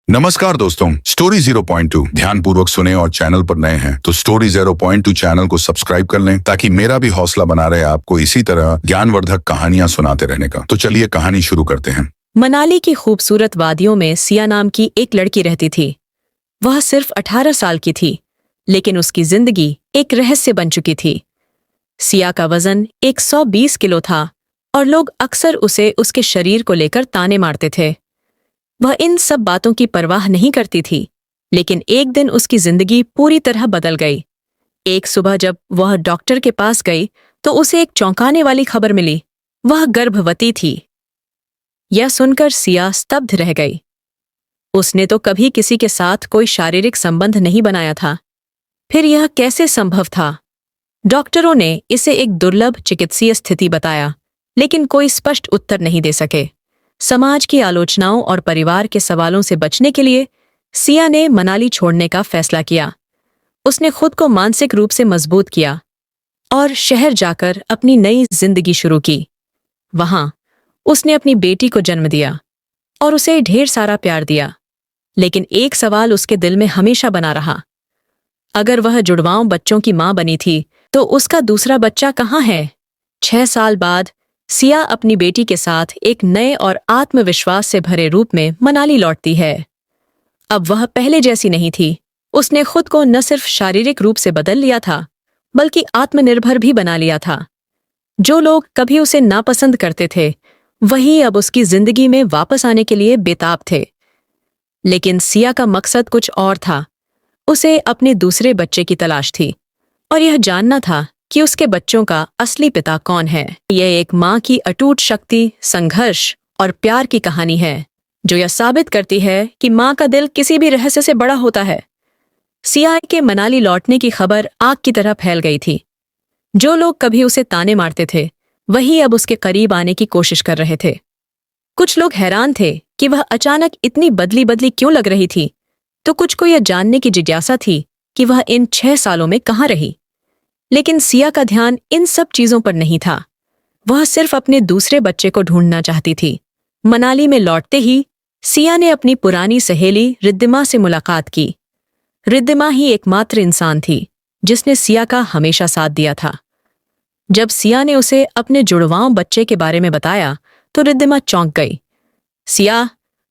नमस्कार दोस्तों, स्टोरी 0.2 ध्यानपूर्वक सुने और चैनल पर नए हैं तो स्टोरी 0.2 चैनल को सब्सक्राइब कर लें ताकि मेरा भी हौसला बना रहे आपको इसी तरह ज्ञानवर्धक कहानियां सुनाते रहने का। तो चलिए कहानी शुरू करते हैं। मनाली की खूबसूरत वादियों में सिया नाम की एक लड़की रहती थी। वह सिर्फ 18 साल की थी, लेकिन उसकी जिंदगी एक रहस्य बन चुकी थी। सिया का वजन 120 किलो था और लोग अक्सर उसे उसके शरीर को लेकर ताने मारते थे। वह इन सब बातों की परवाह नहीं करती थी, लेकिन एक दिन उसकी जिंदगी पूरी तरह बदल गई। एक सुबह जब वह डॉक्टर के पास गई तो उसे एक चौंकाने वाली खबर मिली। वह गर्भवती थी। यह सुनकर सिया स्तब्ध रह गई। उसने तो कभी किसी के साथ कोई शारीरिक संबंध नहीं बनाया था। फिर यह कैसे संभव था? डॉक्टरों ने इसे एक दुर्लभ चिकित्सीय स्थिति बताया, लेकिन कोई स्पष्ट उत्तर नहीं दे सके। समाज की आलोचनाओं और परिवार के सवालों से बचने के लिए सिया ने मनाली छोड़ने का फैसला किया। उसने खुद को मानसिक रूप से मजबूत किया और शहर जाकर अपनी नई जिंदगी शुरू की। वहां उसने अपनी बेटी को जन्म दिया और उसे ढेर सारा प्यार दिया। लेकिन एक सवाल उसके दिल में हमेशा बना रहा। अगर वह जुड़वाओं बच्चों की मां बनी थी तो उसका दूसरा बच्चा कहाँ है? 6 साल बाद सिया अपनी बेटी के साथ एक नए और आत्मविश्वास से भरे रूप में मनाली लौटती है। अब वह पहले जैसी नहीं थी। उसने खुद को न सिर्फ शारीरिक रूप से बदल लिया था, बल्कि आत्मनिर्भर भी बना लिया था। जो लोग कभी उसे नापसंद करते थे, वही अब उसकी जिंदगी में वापस आने के लिए बेताब थे। लेकिन सिया का मकसद कुछ और था। उसे अपने दूसरे बच्चे की तलाश थी और यह जानना था कि उसके बच्चों का असली पिता कौन है। यह एक माँ की अटूट शक्ति, संघर्ष और प्यार की कहानी है, जो यह साबित करती है कि माँ का दिल किसी भी रहस्य से बड़ा होता है। सिया के मनाली लौटने की खबर आग की तरह फैल गई थी। जो लोग कभी उसे ताने मारते थे, वही अब उसके करीब आने की कोशिश कर रहे थे। कुछ लोग हैरान थे कि वह अचानक इतनी बदली बदली क्यों लग रही थी, तो कुछ को यह जानने की जिज्ञासा थी कि वह इन 6 सालों में कहाँ रही। लेकिन सिया का ध्यान इन सब चीजों पर नहीं था। वह सिर्फ अपने दूसरे बच्चे को ढूंढना चाहती थी। मनाली में लौटते ही सिया ने अपनी पुरानी सहेली रिद्धिमा से मुलाकात की। रिद्धिमा ही एकमात्र इंसान थी जिसने सिया का हमेशा साथ दिया था। जब सिया ने उसे अपने जुड़वाओं बच्चे के बारे में बताया तो रिद्धिमा चौंक गई। सिया,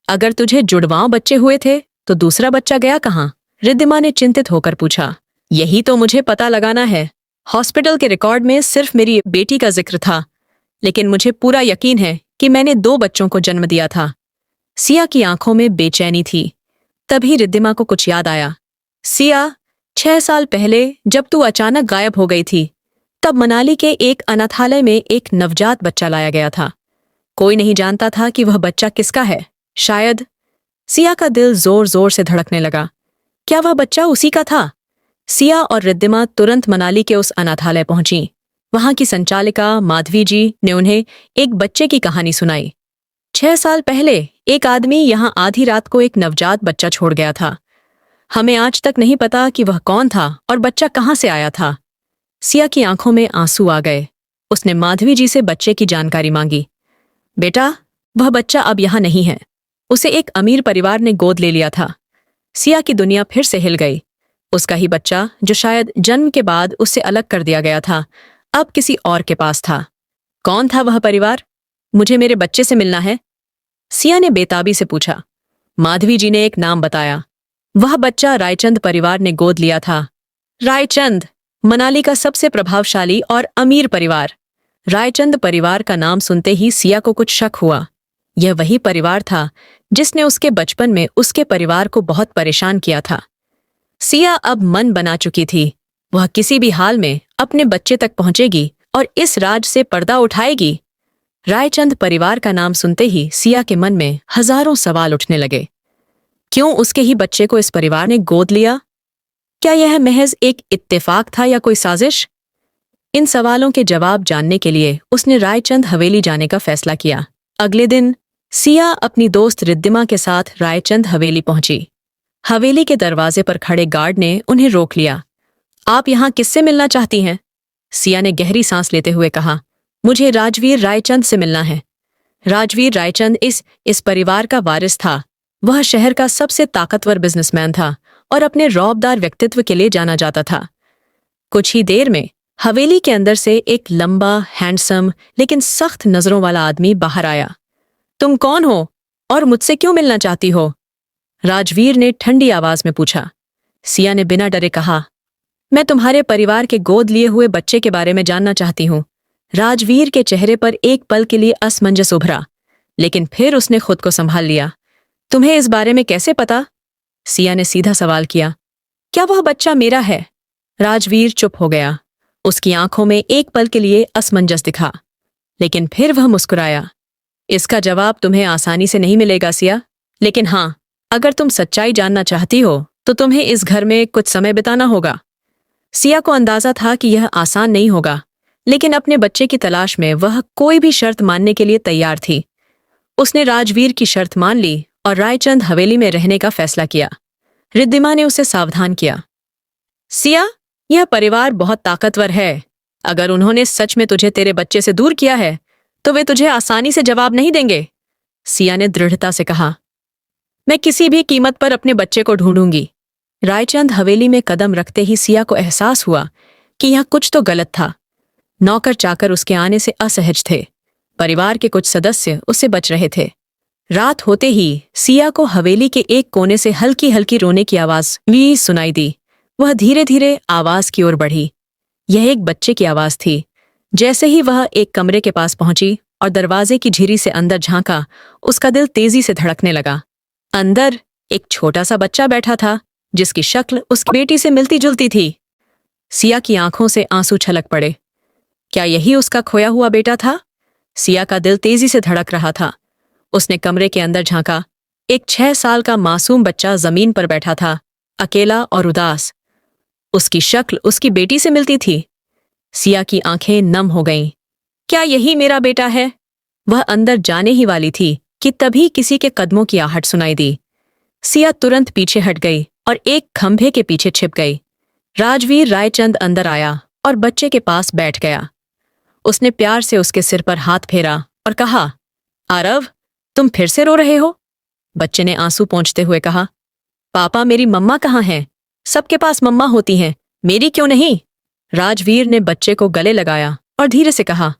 अगर तुझे जुड़वाओं बच्चे हुए थे तो दूसरा बच्चा गया कहाँ? रिद्धिमा ने चिंतित होकर पूछा। यही तो मुझे पता लगाना है। हॉस्पिटल के रिकॉर्ड में सिर्फ मेरी बेटी का जिक्र था, लेकिन मुझे पूरा यकीन है कि मैंने 2 बच्चों को जन्म दिया था। सिया की आंखों में बेचैनी थी। तभी रिद्धिमा को कुछ याद आया। सिया, 6 साल पहले जब तू अचानक गायब हो गई थी, तब मनाली के एक अनाथालय में एक नवजात बच्चा लाया गया था। कोई नहीं जानता था कि वह बच्चा किसका है। शायद। सिया का दिल जोर जोर से धड़कने लगा। क्या वह बच्चा उसी का था? सिया और रिद्धिमा तुरंत मनाली के उस अनाथालय पहुंची। वहां की संचालिका माधवी जी ने उन्हें एक बच्चे की कहानी सुनाई। 6 साल पहले एक आदमी यहां आधी रात को एक नवजात बच्चा छोड़ गया था। हमें आज तक नहीं पता कि वह कौन था और बच्चा कहां से आया था। सिया की आंखों में आंसू आ गए। उसने माधवी जी से बच्चे की जानकारी मांगी। बेटा, वह बच्चा अब यहां नहीं है। उसे एक अमीर परिवार ने गोद ले लिया था। सिया की दुनिया फिर से हिल गई। उसका ही बच्चा, जो शायद जन्म के बाद उससे अलग कर दिया गया था, अब किसी और के पास था। कौन था वह परिवार? मुझे मेरे बच्चे से मिलना है, सिया ने बेताबी से पूछा। माधवी जी ने एक नाम बताया। वह बच्चा रायचंद परिवार ने गोद लिया था। रायचंद, मनाली का सबसे प्रभावशाली और अमीर परिवार। रायचंद परिवार का नाम सुनते ही सिया को कुछ शक हुआ। यह वही परिवार था जिसने उसके बचपन में उसके परिवार को बहुत परेशान किया था। सिया अब मन बना चुकी थी। वह किसी भी हाल में अपने बच्चे तक पहुंचेगी और इस राज से पर्दा उठाएगी। रायचंद परिवार का नाम सुनते ही सिया के मन में हजारों सवाल उठने लगे। क्यों उसके ही बच्चे को इस परिवार ने गोद लिया? क्या यह महज एक इत्तेफाक था या कोई साजिश? इन सवालों के जवाब जानने के लिए उसने रायचंद हवेली जाने का फैसला किया। अगले दिन सिया अपनी दोस्त रिद्धिमा के साथ रायचंद हवेली पहुंची। हवेली के दरवाजे पर खड़े गार्ड ने उन्हें रोक लिया। आप यहां किससे मिलना चाहती हैं? सिया ने गहरी सांस लेते हुए कहा। मुझे राजवीर रायचंद से मिलना है। राजवीर रायचंद इस परिवार का वारिस था। वह शहर का सबसे ताकतवर बिजनेसमैन था और अपने रौबदार व्यक्तित्व के लिए जाना जाता था। कुछ ही देर में हवेली के अंदर से एक लंबा, हैंडसम लेकिन सख्त नजरों वाला आदमी बाहर आया। तुम कौन हो और मुझसे क्यों मिलना चाहती हो? राजवीर ने ठंडी आवाज में पूछा। सिया ने बिना डरे कहा, मैं तुम्हारे परिवार के गोद लिए हुए बच्चे के बारे में जानना चाहती हूँ। राजवीर के चेहरे पर एक पल के लिए असमंजस उभरा, लेकिन फिर उसने खुद को संभाल लिया। तुम्हें इस बारे में कैसे पता? सिया ने सीधा सवाल किया। क्या वह बच्चा मेरा है? राजवीर चुप हो गया। उसकी आंखों में एक पल के लिए असमंजस दिखा, लेकिन फिर वह मुस्कुराया। इसका जवाब तुम्हें आसानी से नहीं मिलेगा सिया, लेकिन हाँ, अगर तुम सच्चाई जानना चाहती हो तो तुम्हें इस घर में कुछ समय बिताना होगा। सिया को अंदाजा था कि यह आसान नहीं होगा, लेकिन अपने बच्चे की तलाश में वह कोई भी शर्त मानने के लिए तैयार थी। उसने राजवीर की शर्त मान ली और रायचंद हवेली में रहने का फैसला किया। रिद्धिमा ने उसे सावधान किया। सिया, यह परिवार बहुत ताकतवर है। अगर उन्होंने सच में तुझे तेरे बच्चे से दूर किया है तो वे तुझे आसानी से जवाब नहीं देंगे। सिया ने दृढ़ता से कहा। मैं किसी भी कीमत पर अपने बच्चे को ढूंढूंगी। रायचंद हवेली में कदम रखते ही सिया को एहसास हुआ कि यह कुछ तो गलत था। नौकर चाकर उसके आने से असहज थे। परिवार के कुछ सदस्य उससे बच रहे थे। रात होते ही सिया को हवेली के एक कोने से हल्की हल्की रोने की आवाज भी सुनाई दी। वह धीरे धीरे आवाज की ओर बढ़ी। यह एक बच्चे की आवाज थी। जैसे ही वह एक कमरे के पास पहुंची और दरवाजे की झिरी से अंदर झांका, उसका दिल तेजी से धड़कने लगा। अंदर एक छोटा सा बच्चा बैठा था, जिसकी शक्ल उसकी बेटी से मिलती जुलती थी। सिया की आंखों से आंसू छलक पड़े। क्या यही उसका खोया हुआ बेटा था? सिया का दिल तेजी से धड़क रहा था। उसने कमरे के अंदर झांका। एक 6 साल का मासूम बच्चा जमीन पर बैठा था, अकेला और उदास। उसकी शक्ल उसकी बेटी से मिलती थी। सिया की आंखें नम हो गईं। क्या यही मेरा बेटा है? वह अंदर जाने ही वाली थी कि तभी किसी के कदमों की आहट सुनाई दी। सिया तुरंत पीछे हट गई और एक खंभे के पीछे छिप गई। राजवीर रायचंद अंदर आया और बच्चे के पास बैठ गया। उसने प्यार से उसके सिर पर हाथ फेरा और कहा, आरव, तुम फिर से रो रहे हो? बच्चे ने आंसू पोंछते हुए कहा, पापा, मेरी मम्मा कहाँ हैं? सबके पास मम्मा होती हैं, मेरी क्यों नहीं? राजवीर ने बच्चे को गले लगाया और धीरे से कहा,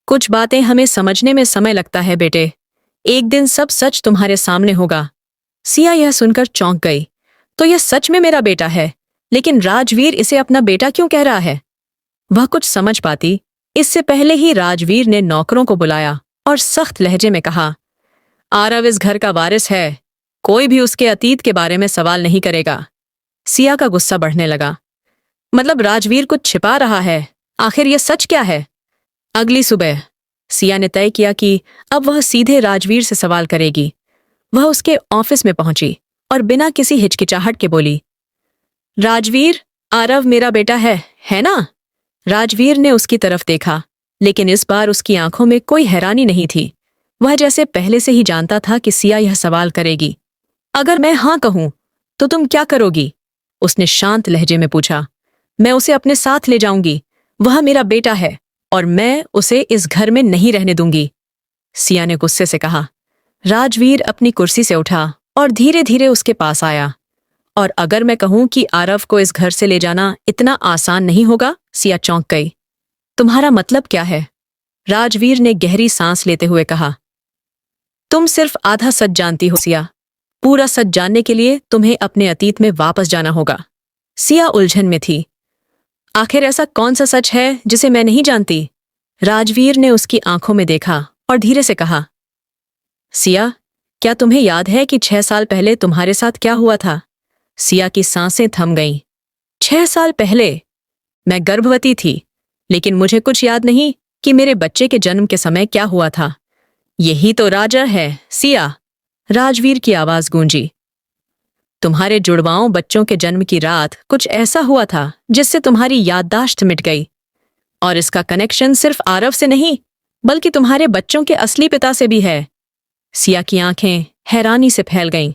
कुछ बातें हमें समझने में समय लगता है बेटे। एक दिन सब सच तुम्हारे सामने होगा। सिया यह सुनकर चौंक गई। तो यह सच में मेरा बेटा है, लेकिन राजवीर इसे अपना बेटा क्यों कह रहा है? वह कुछ समझ पाती इससे पहले ही राजवीर ने नौकरों को बुलाया और सख्त लहजे में कहा, आरव इस घर का वारिस है। कोई भी उसके अतीत के बारे में सवाल नहीं करेगा। सिया का गुस्सा बढ़ने लगा। मतलब राजवीर कुछ छिपा रहा है? आखिर यह सच क्या है? अगली सुबह सिया ने तय किया कि अब वह सीधे राजवीर से सवाल करेगी। वह उसके ऑफिस में पहुंची और बिना किसी हिचकिचाहट के बोली, राजवीर, आरव मेरा बेटा है ना? राजवीर ने उसकी तरफ देखा, लेकिन इस बार उसकी आंखों में कोई हैरानी नहीं थी। वह जैसे पहले से ही जानता था कि सिया यह सवाल करेगी। अगर मैं हाँ कहूं तो तुम क्या करोगी? उसने शांत लहजे में पूछा। मैं उसे अपने साथ ले जाऊंगी। वह मेरा बेटा है और मैं उसे इस घर में नहीं रहने दूंगी, सिया ने गुस्से से कहा। राजवीर अपनी कुर्सी से उठा और धीरे धीरे उसके पास आया। और अगर मैं कहूं कि आरव को इस घर से ले जाना इतना आसान नहीं होगा? सिया चौंक गई। तुम्हारा मतलब क्या है? राजवीर ने गहरी सांस लेते हुए कहा। तुम सिर्फ आधा सच जानती हो सिया। पूरा सच जानने के लिए तुम्हें अपने अतीत में वापस जाना होगा। सिया उलझन में थी। आखिर ऐसा कौन सा सच है जिसे मैं नहीं जानती? राजवीर ने उसकी आंखों में देखा और धीरे से कहा, सिया, क्या तुम्हें याद है कि 6 साल पहले तुम्हारे साथ क्या हुआ था? सिया की सांसें थम गईं। 6 साल पहले? मैं गर्भवती थी, लेकिन मुझे कुछ याद नहीं कि मेरे बच्चे के जन्म के समय क्या हुआ था। यही तो राजा है सिया, राजवीर की आवाज गूंजी। तुम्हारे जुड़वाओं बच्चों के जन्म की रात कुछ ऐसा हुआ था जिससे तुम्हारी याददाश्त मिट गई। और इसका कनेक्शन सिर्फ आरव से नहीं, बल्कि तुम्हारे बच्चों के असली पिता से भी है। सिया की आंखें हैरानी से फैल गईं।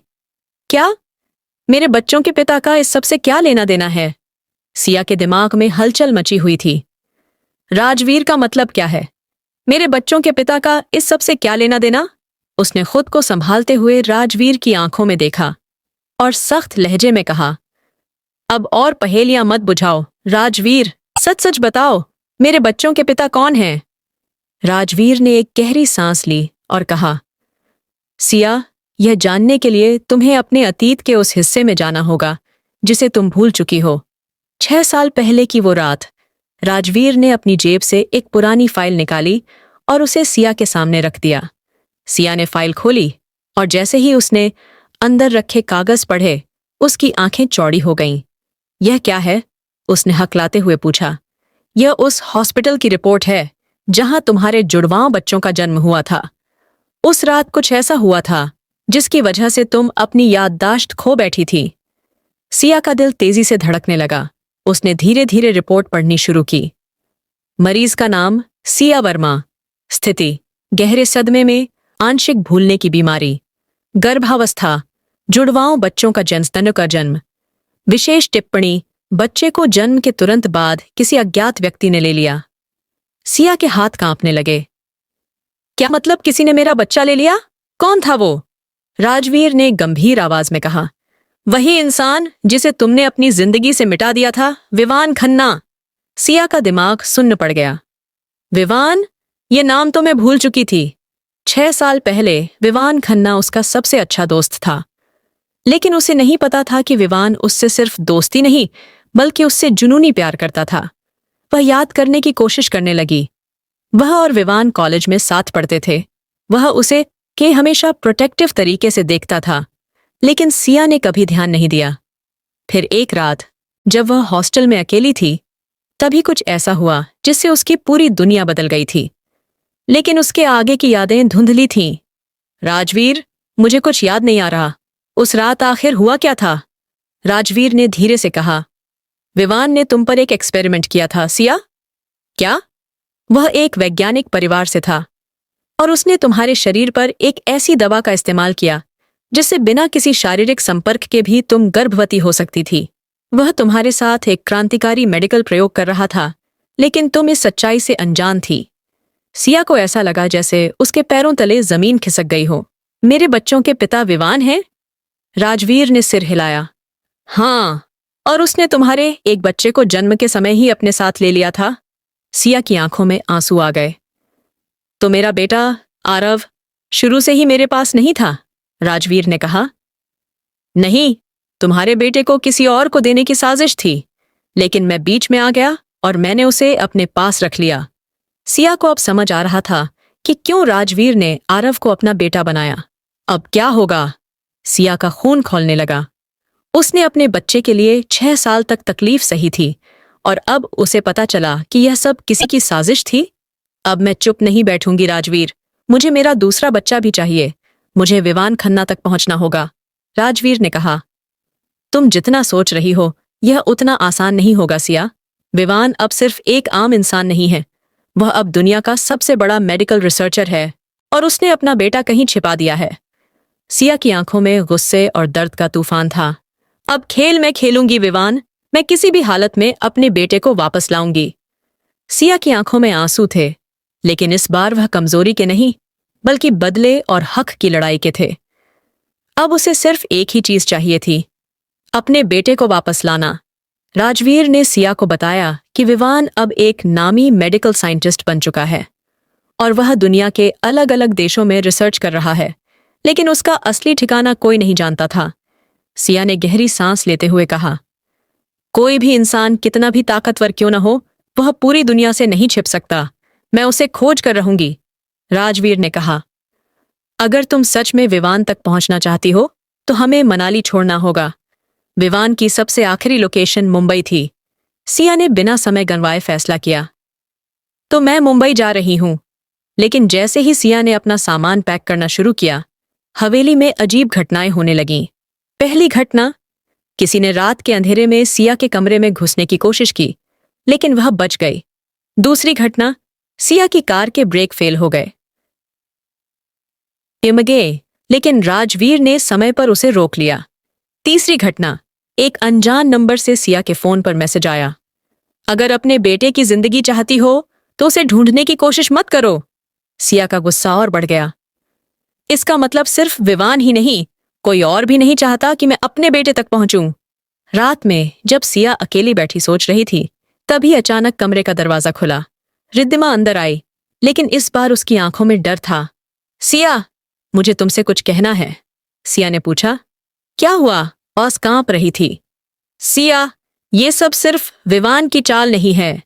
क्या? मेरे बच्चों के पिता का इस सब से क्या लेना देना है? सिया के दिमाग में हलचल मची हुई थी। राजवीर का मतलब क्या है? मेरे बच्चों के पिता का इस सब से क्या लेना देना? उसने खुद को संभालते हुए राजवीर की आंखों में देखा और सख्त लहजे में कहा, अब और पहेलियां मत बुझाओ राजवीर, सच सच बताओ, मेरे बच्चों के पिता कौन हैं? राजवीर ने एक गहरी सांस ली और कहा, सिया, यह जानने के लिए तुम्हें अपने अतीत के उस हिस्से में जाना होगा जिसे तुम भूल चुकी हो। 6 साल पहले की वो रात। राजवीर ने अपनी जेब से एक पुरानी फाइल निकाली और उसे सिया के सामने रख दिया। सिया ने फाइल खोली और जैसे ही उसने अंदर रखे कागज पढ़े, उसकी आंखें चौड़ी हो गईं। यह क्या है? उसने हकलाते हुए पूछा। यह उस हॉस्पिटल की रिपोर्ट है जहां तुम्हारे जुड़वां बच्चों का जन्म हुआ था। उस रात कुछ ऐसा हुआ था जिसकी वजह से तुम अपनी याददाश्त खो बैठी थी। सिया का दिल तेजी से धड़कने लगा। उसने धीरे धीरे रिपोर्ट पढ़नी शुरू की। मरीज का नाम सिया वर्मा, स्थिति गहरे सदमे में, आंशिक भूलने की बीमारी, गर्भावस्था, जुड़वाओं बच्चों का स्तनों का जन्म। विशेष टिप्पणी, बच्चे को जन्म के तुरंत बाद किसी अज्ञात व्यक्ति ने ले लिया। सिया के हाथ कांपने लगे। क्या मतलब किसी ने मेरा बच्चा ले लिया? कौन था वो? राजवीर ने गंभीर आवाज में कहा। वही इंसान जिसे तुमने अपनी जिंदगी से मिटा दिया था, विवान खन्ना। सिया का दिमाग सुन्न पड़ गया। विवान? ये नाम तो मैं भूल चुकी थी। 6 साल पहले विवान खन्ना उसका सबसे अच्छा दोस्त था, लेकिन उसे नहीं पता था कि विवान उससे सिर्फ दोस्ती नहीं बल्कि उससे जुनूनी प्यार करता था। वह याद करने की कोशिश करने लगी। वह और विवान कॉलेज में साथ पढ़ते थे। वह उसे के हमेशा प्रोटेक्टिव तरीके से देखता था, लेकिन सिया ने कभी ध्यान नहीं दिया। फिर एक रात जब वह हॉस्टल में अकेली थी, तभी कुछ ऐसा हुआ जिससे उसकी पूरी दुनिया बदल गई थी, लेकिन उसके आगे की यादें धुंधली थीं। राजवीर, मुझे कुछ याद नहीं आ रहा। उस रात आखिर हुआ क्या था? राजवीर ने धीरे से कहा। विवान ने तुम पर एक एक्सपेरिमेंट किया था, सिया। क्या? वह एक वैज्ञानिक परिवार से था और उसने तुम्हारे शरीर पर एक ऐसी दवा का इस्तेमाल किया जिससे बिना किसी शारीरिक संपर्क के भी तुम गर्भवती हो सकती थी। वह तुम्हारे साथ एक क्रांतिकारी मेडिकल प्रयोग कर रहा था, लेकिन तुम इस सच्चाई से अनजान थी। सिया को ऐसा लगा जैसे उसके पैरों तले जमीन खिसक गई हो। मेरे बच्चों के पिता विवान हैं? राजवीर ने सिर हिलाया। हाँ, और उसने तुम्हारे एक बच्चे को जन्म के समय ही अपने साथ ले लिया था। सिया की आंखों में आंसू आ गए। तो मेरा बेटा आरव शुरू से ही मेरे पास नहीं था? राजवीर ने कहा। नहीं, तुम्हारे बेटे को किसी और को देने की साजिश थी, लेकिन मैं बीच में आ गया और मैंने उसे अपने पास रख लिया। सिया को अब समझ आ रहा था कि क्यों राजवीर ने आरव को अपना बेटा बनाया। अब क्या होगा? सिया का खून खौलने लगा। उसने अपने बच्चे के लिए 6 साल तक तकलीफ सही थी और अब उसे पता चला कि यह सब किसी की साजिश थी। अब मैं चुप नहीं बैठूंगी राजवीर, मुझे मेरा दूसरा बच्चा भी चाहिए। मुझे विवान खन्ना तक पहुंचना होगा। राजवीर ने कहा। तुम जितना सोच रही हो यह उतना आसान नहीं होगा सिया। विवान अब सिर्फ एक आम इंसान नहीं है, वह अब दुनिया का सबसे बड़ा मेडिकल रिसर्चर है और उसने अपना बेटा कहीं छिपा दिया है। सिया की आंखों में गुस्से और दर्द का तूफान था। अब खेल मैं खेलूंगी विवान, मैं किसी भी हालत में अपने बेटे को वापस लाऊंगी। सिया की आंखों में आंसू थे, लेकिन इस बार वह कमजोरी के नहीं बल्कि बदले और हक की लड़ाई के थे। अब उसे सिर्फ एक ही चीज चाहिए थी, अपने बेटे को वापस लाना। राजवीर ने सिया को बताया कि विवान अब एक नामी मेडिकल साइंटिस्ट बन चुका है और वह दुनिया के अलग अलग देशों में रिसर्च कर रहा है, लेकिन उसका असली ठिकाना कोई नहीं जानता था। सिया ने गहरी सांस लेते हुए कहा, कोई भी इंसान कितना भी ताकतवर क्यों न हो, वह पूरी दुनिया से नहीं छिप सकता। मैं उसे खोज कर रहूंगी। राजवीर ने कहा, अगर तुम सच में विवान तक पहुंचना चाहती हो तो हमें मनाली छोड़ना होगा। विवान की सबसे आखिरी लोकेशन मुंबई थी। सिया ने बिना समय गंवाए फैसला किया। तो मैं मुंबई जा रही हूं। लेकिन जैसे ही सिया ने अपना सामान पैक करना शुरू किया, हवेली में अजीब घटनाएं होने लगीं। पहली घटना, किसी ने रात के अंधेरे में सिया के कमरे में घुसने की कोशिश की, लेकिन वह बच गई। दूसरी घटना, सिया की कार के ब्रेक फेल हो गए, लेकिन राजवीर ने समय पर उसे रोक लिया। तीसरी घटना, एक अनजान नंबर से सिया के फोन पर मैसेज आया, अगर अपने बेटे की जिंदगी चाहती हो तो उसे ढूंढने की कोशिश मत करो। सिया का गुस्सा और बढ़ गया। इसका मतलब सिर्फ विवान ही नहीं, कोई और भी नहीं चाहता कि मैं अपने बेटे तक पहुंचूं। रात में जब सिया अकेली बैठी सोच रही थी, तभी अचानक कमरे का दरवाजा खुला। रिद्धिमा अंदर आई, लेकिन इस बार उसकी आंखों में डर था। सिया, मुझे तुमसे कुछ कहना है, सिया ने पूछा। क्या हुआ? बॉस कांप रही थी। सिया, ये सब सिर्फ विवान की चाल नहीं है,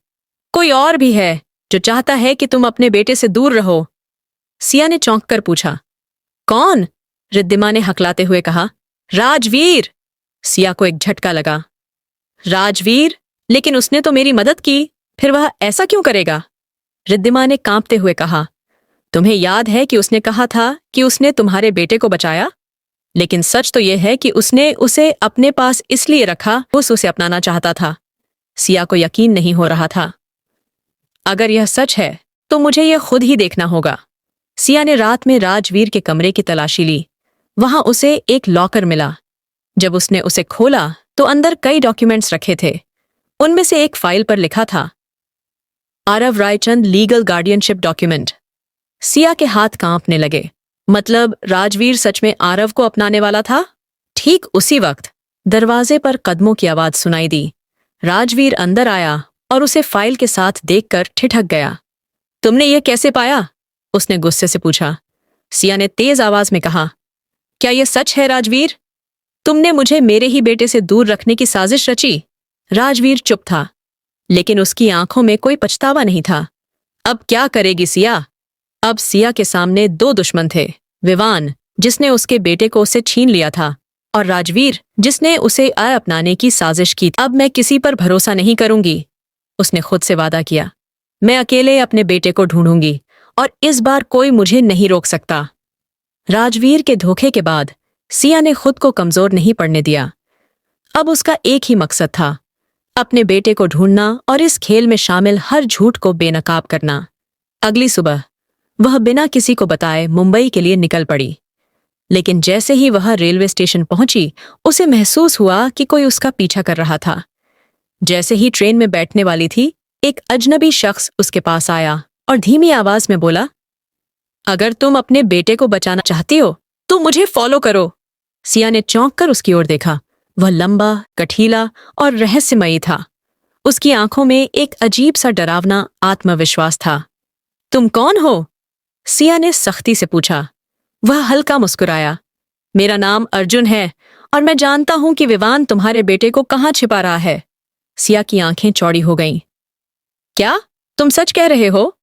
कोई और भी है जो चाहता है कि तुम अपने बेटे से दूर रहो। सिया ने चौंक कर पूछा। कौन? रिद्धिमा ने हकलाते हुए कहा। राजवीर। सिया को एक झटका लगा। राजवीर? लेकिन उसने तो मेरी मदद की, फिर वह ऐसा क्यों करेगा? रिद्धिमा ने कांपते हुए कहा। तुम्हें याद है कि उसने कहा था कि उसने तुम्हारे बेटे को बचाया? लेकिन सच तो यह है कि उसने उसे अपने पास इसलिए रखा, उसे अपनाना चाहता था। सिया को यकीन नहीं हो रहा था। अगर यह सच है तो मुझे यह खुद ही देखना होगा। सिया ने रात में राजवीर के कमरे की तलाशी ली। वहां उसे एक लॉकर मिला। जब उसने उसे खोला तो अंदर कई डॉक्यूमेंट्स रखे थे। उनमें से एक फाइल पर लिखा था, Aarav Raichand legal guardianship document. Siya के हाथ कांपने लगे। मतलब राजवीर सच में आरव को अपनाने वाला था? ठीक उसी वक्त दरवाजे पर कदमों की आवाज सुनाई दी। राजवीर अंदर आया और उसे फाइल के साथ देखकर ठिठक गया। तुमने ये कैसे पाया? उसने गुस्से से पूछा। सिया ने तेज आवाज में कहा। क्या यह सच है राजवीर? तुमने मुझे मेरे ही बेटे से दूर रखने की साजिश रची? राजवीर चुप था, लेकिन उसकी आंखों में कोई पछतावा नहीं था। अब क्या करेगी सिया? अब सिया के सामने दो दुश्मन थे, विवान जिसने उसके बेटे को उससे छीन लिया था, और राजवीर जिसने उसे अपनाने की साजिश की। अब मैं किसी पर भरोसा नहीं करूंगी, उसने खुद से वादा किया। मैं अकेले अपने बेटे को ढूंढूंगी और इस बार कोई मुझे नहीं रोक सकता। राजवीर के धोखे के बाद सिया ने खुद को कमजोर नहीं पड़ने दिया। अब उसका एक ही मकसद था, अपने बेटे को ढूंढना और इस खेल में शामिल हर झूठ को बेनकाब करना। अगली सुबह वह बिना किसी को बताए मुंबई के लिए निकल पड़ी। लेकिन जैसे ही वह रेलवे स्टेशन पहुंची, उसे महसूस हुआ कि कोई उसका पीछा कर रहा था। जैसे ही ट्रेन में बैठने वाली थी, एक अजनबी शख्स उसके पास आया और धीमी आवाज में बोला, अगर तुम अपने बेटे को बचाना चाहती हो तो मुझे फॉलो करो। सिया ने चौंक कर उसकी ओर देखा। वह लंबा, कठीला और रहस्यमयी था। उसकी आंखों में एक अजीब सा डरावना आत्मविश्वास था। तुम कौन हो? सिया ने सख्ती से पूछा। वह हल्का मुस्कुराया। मेरा नाम अर्जुन है और मैं जानता हूं कि विवान तुम्हारे बेटे को कहाँ छिपा रहा है। सिया की आंखें चौड़ी हो गईं। क्या तुम सच कह रहे हो?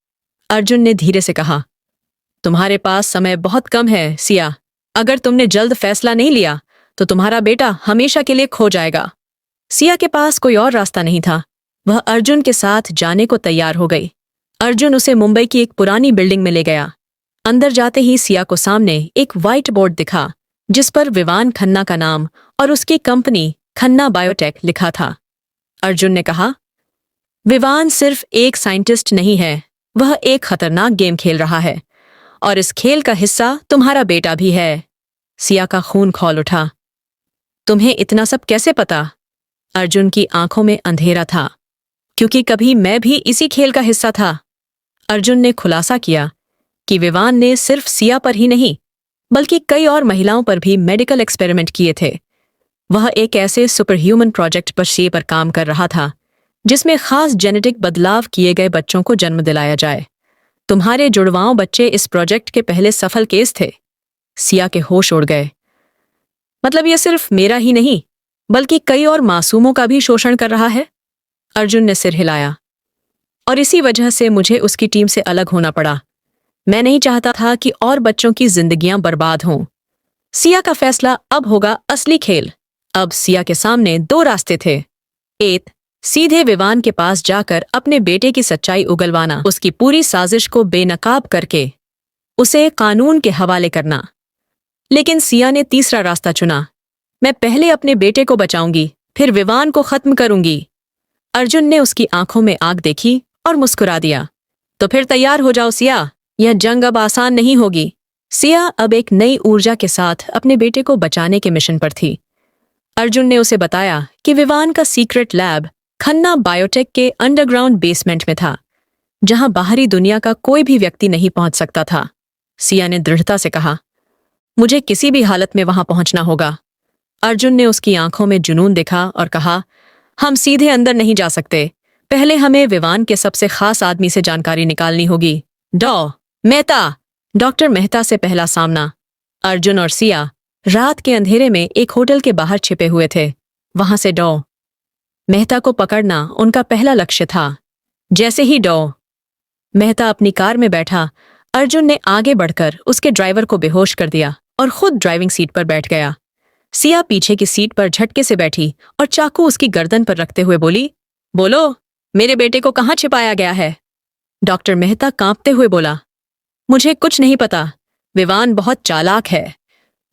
अर्जुन ने धीरे से कहा। तुम्हारे पास समय बहुत कम है सिया। अगर तुमने जल्द फैसला नहीं लिया तो तुम्हारा बेटा हमेशा के लिए खो जाएगा। सिया के पास कोई और रास्ता नहीं था। वह अर्जुन के साथ जाने को तैयार हो गई। अर्जुन उसे मुंबई की एक पुरानी बिल्डिंग में ले गया। अंदर जाते ही सिया को सामने एक व्हाइट बोर्ड दिखा, जिस पर विवान खन्ना का नाम और उसकी कंपनी खन्ना बायोटेक लिखा था। अर्जुन ने कहा, विवान सिर्फ एक साइंटिस्ट नहीं है, वह एक खतरनाक गेम खेल रहा है और इस खेल का हिस्सा तुम्हारा बेटा भी है। सिया का खून खौल उठा। तुम्हें इतना सब कैसे पता? अर्जुन की आंखों में अंधेरा था। क्योंकि कभी मैं भी इसी खेल का हिस्सा था। अर्जुन ने खुलासा किया कि विवान ने सिर्फ सिया पर ही नहीं, बल्कि कई और महिलाओं पर भी मेडिकल एक्सपेरिमेंट किए थे। वह एक ऐसे सुपरह्यूमन प्रोजेक्ट पर काम कर रहा था, जिसमें खास जेनेटिक बदलाव किए गए बच्चों को जन्म दिलाया जाए। तुम्हारे जुड़वांव बच्चे इस प्रोजेक्ट के पहले सफल केस थे। सिया के होश उड़ गए। मतलब यह सिर्फ मेरा ही नहीं, बल्कि कई और मासूमों का भी शोषण कर रहा है। अर्जुन ने सिर हिलाया। और इसी वजह से मुझे उसकी टीम से अलग होना पड़ा। मैं नहीं चाहता था कि और बच्चों की जिंदगियां बर्बाद हों। सिया का फैसला अब होगा असली खेल। अब सिया के सामने दो रास्ते थे। एक, सीधे विवान के पास जाकर अपने बेटे की सच्चाई उगलवाना, उसकी पूरी साजिश को बेनकाब करके उसे कानून के हवाले करना। लेकिन सिया ने तीसरा रास्ता चुना। मैं पहले अपने बेटे को बचाऊंगी, फिर विवान को खत्म करूंगी। अर्जुन ने उसकी आंखों में आग देखी और मुस्कुरा दिया। तो फिर तैयार हो जाओ सिया, यह जंग अब आसान नहीं होगी। सिया अब एक नई ऊर्जा के साथ अपने बेटे को बचाने के मिशन पर थी। अर्जुन ने उसे बताया कि विवान का सीक्रेट लैब खन्ना बायोटेक के अंडरग्राउंड बेसमेंट में था, जहां बाहरी दुनिया का कोई भी व्यक्ति नहीं पहुंच सकता था। सिया ने दृढ़ता से कहा, मुझे किसी भी हालत में वहां पहुंचना होगा। अर्जुन ने उसकी आंखों में जुनून देखा और कहा, हम सीधे अंदर नहीं जा सकते। पहले हमें विवान के सबसे खास आदमी से जानकारी निकालनी होगी। मेहता। डॉक्टर मेहता से पहला सामना। अर्जुन और सिया रात के अंधेरे में एक होटल के बाहर छिपे हुए थे। वहां से मेहता को पकड़ना उनका पहला लक्ष्य था। जैसे ही मेहता अपनी कार में बैठा, अर्जुन ने आगे बढ़कर उसके ड्राइवर को बेहोश कर दिया और खुद ड्राइविंग सीट पर बैठ गया। सिया पीछे की सीट पर झटके से बैठी और चाकू उसकी गर्दन पर रखते हुए बोली, बोलो, मेरे बेटे को कहाँ छिपाया गया है? डॉक्टर मेहता कांपते हुए बोला, मुझे कुछ नहीं पता। विवान बहुत चालाक है,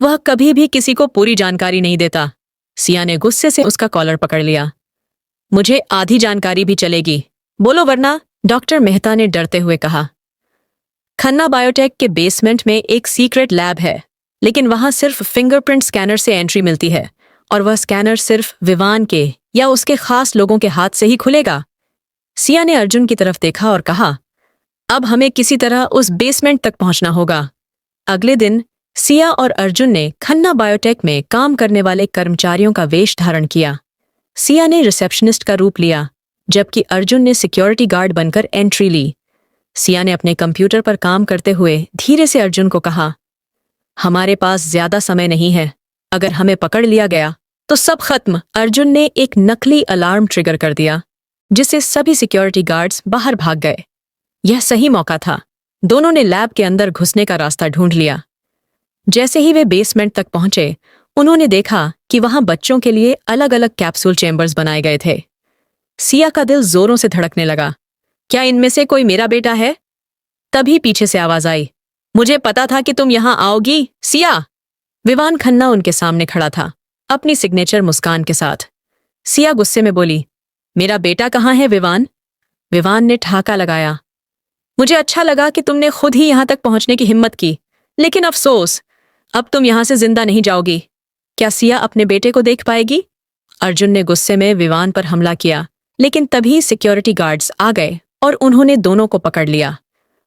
वह कभी भी किसी को पूरी जानकारी नहीं देता। सिया ने गुस्से से उसका कॉलर पकड़ लिया। मुझे आधी जानकारी भी चलेगी, बोलो वरना, डॉक्टर मेहता ने डरते हुए कहा। खन्ना बायोटेक के बेसमेंट में एक सीक्रेट लैब है, लेकिन वहां सिर्फ फिंगरप्रिंट स्कैनर से एंट्री मिलती है और वह स्कैनर सिर्फ विवान के या उसके खास लोगों के हाथ से ही खुलेगा। सिया ने अर्जुन की तरफ देखा और कहा, अब हमें किसी तरह उस बेसमेंट तक पहुंचना होगा। अगले दिन सिया और अर्जुन ने खन्ना बायोटेक में काम करने वाले कर्मचारियों का वेश धारण किया। सिया ने रिसेप्शनिस्ट का रूप लिया, जबकि अर्जुन ने सिक्योरिटी गार्ड बनकर एंट्री ली। सिया ने अपने कंप्यूटर पर काम करते हुए धीरे से अर्जुन को कहा, हमारे पास ज्यादा समय नहीं है, अगर हमें पकड़ लिया गया तो सब खत्म। अर्जुन ने एक नकली अलार्म ट्रिगर कर दिया, जिससे सभी सिक्योरिटी गार्ड्स बाहर भाग गए। यह सही मौका था। दोनों ने लैब के अंदर घुसने का रास्ता ढूंढ लिया। जैसे ही वे बेसमेंट तक पहुंचे, उन्होंने देखा कि वहां बच्चों के लिए अलग अलग कैप्सूल चेंबर्स बनाए गए थे। सिया का दिल जोरों से धड़कने लगा। क्या इनमें से कोई मेरा बेटा है? तभी पीछे से आवाज आई, मुझे पता था कि तुम यहां आओगी, सिया। विवान खन्ना उनके सामने खड़ा था, अपनी सिग्नेचर मुस्कान के साथ। सिया गुस्से में बोली, मेरा बेटा कहाँ है विवान? विवान ने ठहाका लगाया, मुझे अच्छा लगा कि तुमने खुद ही यहां तक पहुंचने की हिम्मत की, लेकिन अफसोस, अब तुम यहां से जिंदा नहीं जाओगी। क्या सिया अपने बेटे को देख पाएगी? अर्जुन ने गुस्से में विवान पर हमला किया, लेकिन तभी सिक्योरिटी गार्ड्स आ गए और उन्होंने दोनों को पकड़ लिया।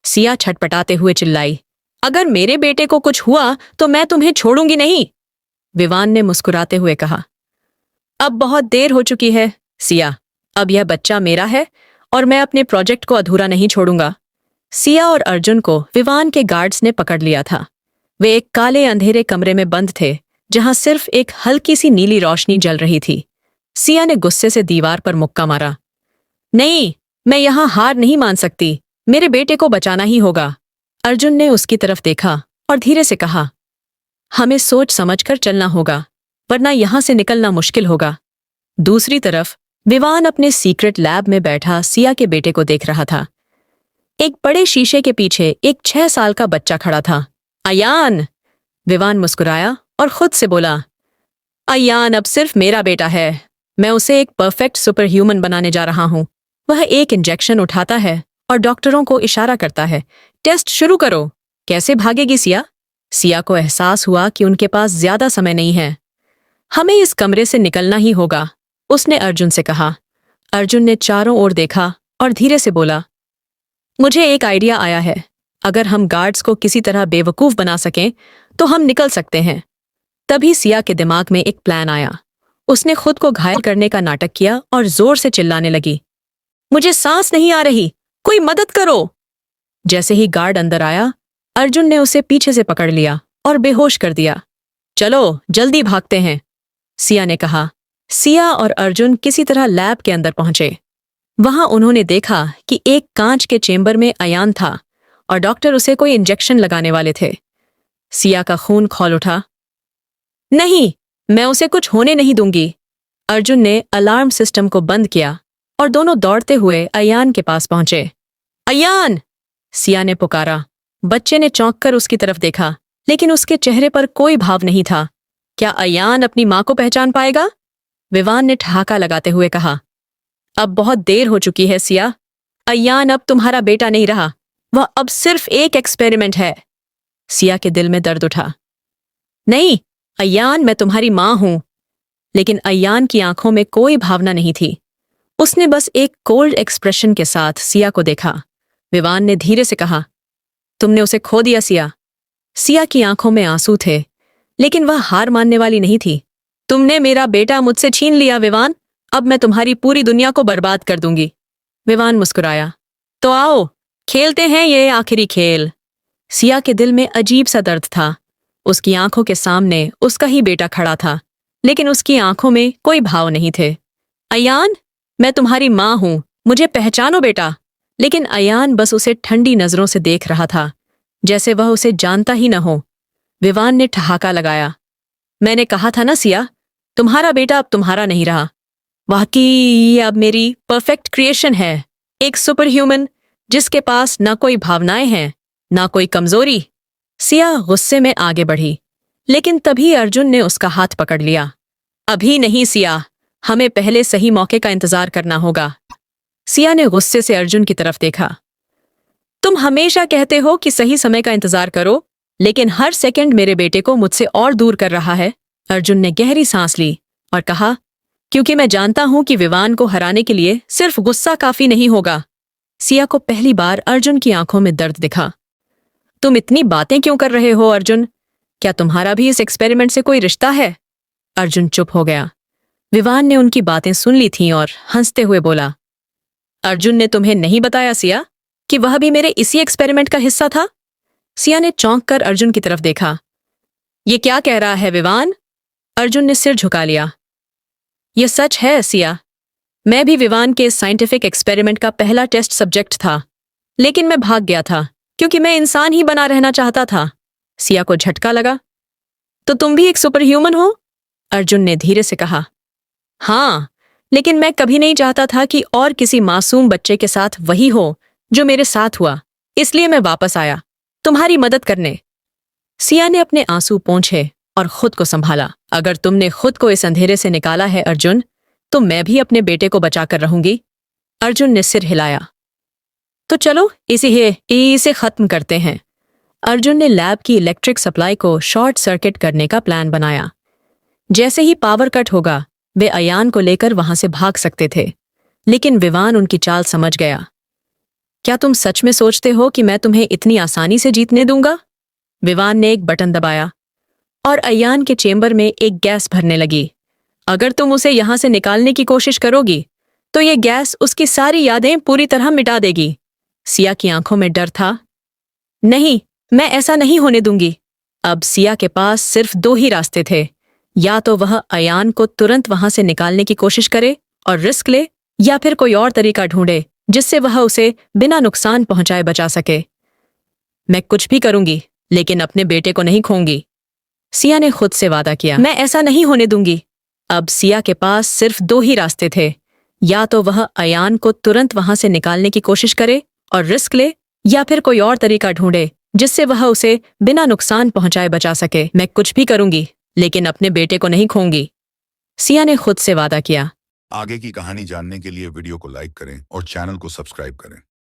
सिया छटपटाते हुए चिल्लाई, अगर मेरे बेटे को कुछ हुआ तो मैं तुम्हें छोड़ूंगी नहीं। विवान ने मुस्कुराते हुए कहा, अब बहुत देर हो चुकी है सिया, अब यह बच्चा मेरा है और मैं अपने प्रोजेक्ट को अधूरा नहीं छोड़ूंगा। सिया और अर्जुन को विवान के गार्ड्स ने पकड़ लिया था। वे एक काले अंधेरे कमरे में बंद थे, जहां सिर्फ एक हल्की सी नीली रोशनी जल रही थी। सिया ने गुस्से से दीवार पर मुक्का मारा, नहीं, मैं यहां हार नहीं मान सकती, मेरे बेटे को बचाना ही होगा। अर्जुन ने उसकी तरफ देखा और धीरे से कहा, हमें सोच समझकर चलना होगा, वरना यहां से निकलना मुश्किल होगा। दूसरी तरफ विवान अपने सीक्रेट लैब में बैठा सिया के बेटे को देख रहा था। एक बड़े शीशे के पीछे एक 6 साल का बच्चा खड़ा था। अयान! विवान मुस्कुराया और खुद से बोला, अयान अब सिर्फ मेरा बेटा है, मैं उसे एक परफेक्ट सुपर ह्यूमन बनाने जा रहा हूं। वह एक इंजेक्शन उठाता है और डॉक्टरों को इशारा करता है, टेस्ट शुरू करो। कैसे भागेगी सिया? सिया को एहसास हुआ कि उनके पास ज्यादा समय नहीं है। हमें इस कमरे से निकलना ही होगा, उसने अर्जुन से कहा। अर्जुन ने चारों ओर देखा और धीरे से बोला, मुझे एक आइडिया आया है, अगर हम गार्ड्स को किसी तरह बेवकूफ बना सकें तो हम निकल सकते हैं। तभी सिया के दिमाग में एक प्लान आया। उसने खुद को घायल करने का नाटक किया और जोर से चिल्लाने लगी, मुझे सांस नहीं आ रही, कोई मदद करो। जैसे ही गार्ड अंदर आया, अर्जुन ने उसे पीछे से पकड़ लिया और बेहोश कर दिया। चलो जल्दी भागते हैं, सिया ने कहा। सिया और अर्जुन किसी तरह लैब के अंदर पहुंचे। वहां उन्होंने देखा कि एक कांच के चेंबर में अयान था और डॉक्टर उसे कोई इंजेक्शन लगाने वाले थे। सिया का खून खौल उठा। नहीं, मैं उसे कुछ होने नहीं दूंगी। अर्जुन ने अलार्म सिस्टम को बंद किया और दोनों दौड़ते हुए अयान के पास पहुंचे। अयान! सिया ने पुकारा। बच्चे ने चौंक कर उसकी तरफ देखा, लेकिन उसके चेहरे पर कोई भाव नहीं था। क्या अयान अपनी मां को पहचान पाएगा? विवान ने ठहाका लगाते हुए कहा, अब बहुत देर हो चुकी है सिया, अयान अब तुम्हारा बेटा नहीं रहा, वह अब सिर्फ एक एक्सपेरिमेंट है। सिया के दिल में दर्द उठा। नहीं अयान, मैं तुम्हारी मां हूं। लेकिन अयान की आंखों में कोई भावना नहीं थी। उसने बस एक कोल्ड एक्सप्रेशन के साथ सिया को देखा। विवान ने धीरे से कहा, तुमने उसे खो दिया सिया। सिया की आंखों में आंसू थे, लेकिन वह हार मानने वाली नहीं थी। तुमने मेरा बेटा मुझसे छीन लिया विवान, अब मैं तुम्हारी पूरी दुनिया को बर्बाद कर दूंगी। विवान मुस्कुराया। तो आओ, खेलते हैं ये आखिरी खेल। सिया के दिल में अजीब सा दर्द था। उसकी आंखों के सामने उसका ही बेटा खड़ा था, लेकिन उसकी आंखों में कोई भाव नहीं थे। अयान, मैं तुम्हारी माँ हूं, मुझे पहचानो बेटा। लेकिन अयान बस उसे ठंडी नजरों से देख रहा था, जैसे वह उसे जानता ही न हो। विवान ने ठहाका लगाया। मैंने कहा था ना सिया, तुम्हारा बेटा अब तुम्हारा नहीं रहा। वाकई ये अब मेरी परफेक्ट क्रिएशन है, एक सुपर ह्यूमन जिसके पास ना कोई भावनाएं हैं, ना कोई कमजोरी। सिया गुस्से में आगे बढ़ी, लेकिन तभी अर्जुन ने उसका हाथ पकड़ लिया। अभी नहीं सिया, हमें पहले सही मौके का इंतजार करना होगा। सिया ने गुस्से से अर्जुन की तरफ देखा। तुम हमेशा कहते हो कि सही समय का इंतजार करो, लेकिन हर सेकंड मेरे बेटे को मुझसे और दूर कर रहा है। अर्जुन ने गहरी सांस ली और कहा, क्योंकि मैं जानता हूं कि विवान को हराने के लिए सिर्फ गुस्सा काफी नहीं होगा। सिया को पहली बार अर्जुन की आंखों में दर्द दिखा। तुम इतनी बातें क्यों कर रहे हो अर्जुन? क्या तुम्हारा भी इस एक्सपेरिमेंट से कोई रिश्ता है? अर्जुन चुप हो गया। विवान ने उनकी बातें सुन ली थीं और हंसते हुए बोला, अर्जुन ने तुम्हें नहीं बताया सिया कि वह भी मेरे इसी एक्सपेरिमेंट का हिस्सा था? सिया ने चौंक कर अर्जुन की तरफ देखा। ये क्या कह रहा है विवान? अर्जुन ने सिर झुका लिया। यह सच है सिया, मैं भी विवान के साइंटिफिक एक्सपेरिमेंट का पहला टेस्ट सब्जेक्ट था, लेकिन मैं भाग गया था क्योंकि मैं इंसान ही बना रहना चाहता था। सिया को झटका लगा। तो तुम भी एक सुपर ह्यूमन हो? अर्जुन ने धीरे से कहा। हाँ, लेकिन मैं कभी नहीं चाहता था कि और किसी मासूम बच्चे के साथ वही हो जो मेरे साथ हुआ, इसलिए मैं वापस आया तुम्हारी मदद करने। सिया ने अपने आंसू पोंछे और खुद को संभाला। अगर तुमने खुद को इस अंधेरे से निकाला है अर्जुन, तो मैं भी अपने बेटे को बचाकर रहूंगी। अर्जुन ने सिर हिलाया। तो चलो इसे खत्म करते हैं। अर्जुन ने लैब की इलेक्ट्रिक सप्लाई को शॉर्ट सर्किट करने का प्लान बनाया। जैसे ही पावर कट होगा, वे अयान को लेकर वहां से भाग सकते थे, लेकिन विवान उनकी चाल समझ गया। क्या तुम सच में सोचते हो कि मैं तुम्हें इतनी आसानी से जीतने दूंगा? विवान ने एक बटन दबाया और अयान के चेंबर में एक गैस भरने लगी। अगर तुम उसे यहां से निकालने की कोशिश करोगी, तो ये गैस उसकी सारी यादें पूरी तरह मिटा देगी। सिया की आंखों में डर था। नहीं, मैं ऐसा नहीं होने दूंगी। अब सिया के पास सिर्फ दो ही रास्ते थे, या तो वह अयान को तुरंत वहां से निकालने की कोशिश करे और रिस्क ले, या फिर कोई और तरीका ढूंढे जिससे वह उसे बिना नुकसान पहुंचाए बचा सके। मैं कुछ भी करूंगी, लेकिन अपने बेटे को नहीं खोऊंगी। सिया ने खुद से वादा किया। मैं ऐसा नहीं होने दूंगी। अब सिया के पास सिर्फ दो ही रास्ते थे, या तो वह अयान को तुरंत वहां से निकालने की कोशिश करे और रिस्क ले, या फिर कोई और तरीका ढूंढे जिससे वह उसे बिना नुकसान पहुंचाए बचा सके। मैं कुछ भी करूंगी, लेकिन अपने बेटे को नहीं खोऊंगी। सिया ने खुद से वादा किया। आगे की कहानी जानने के लिए वीडियो को लाइक करें और चैनल को सब्सक्राइब करें।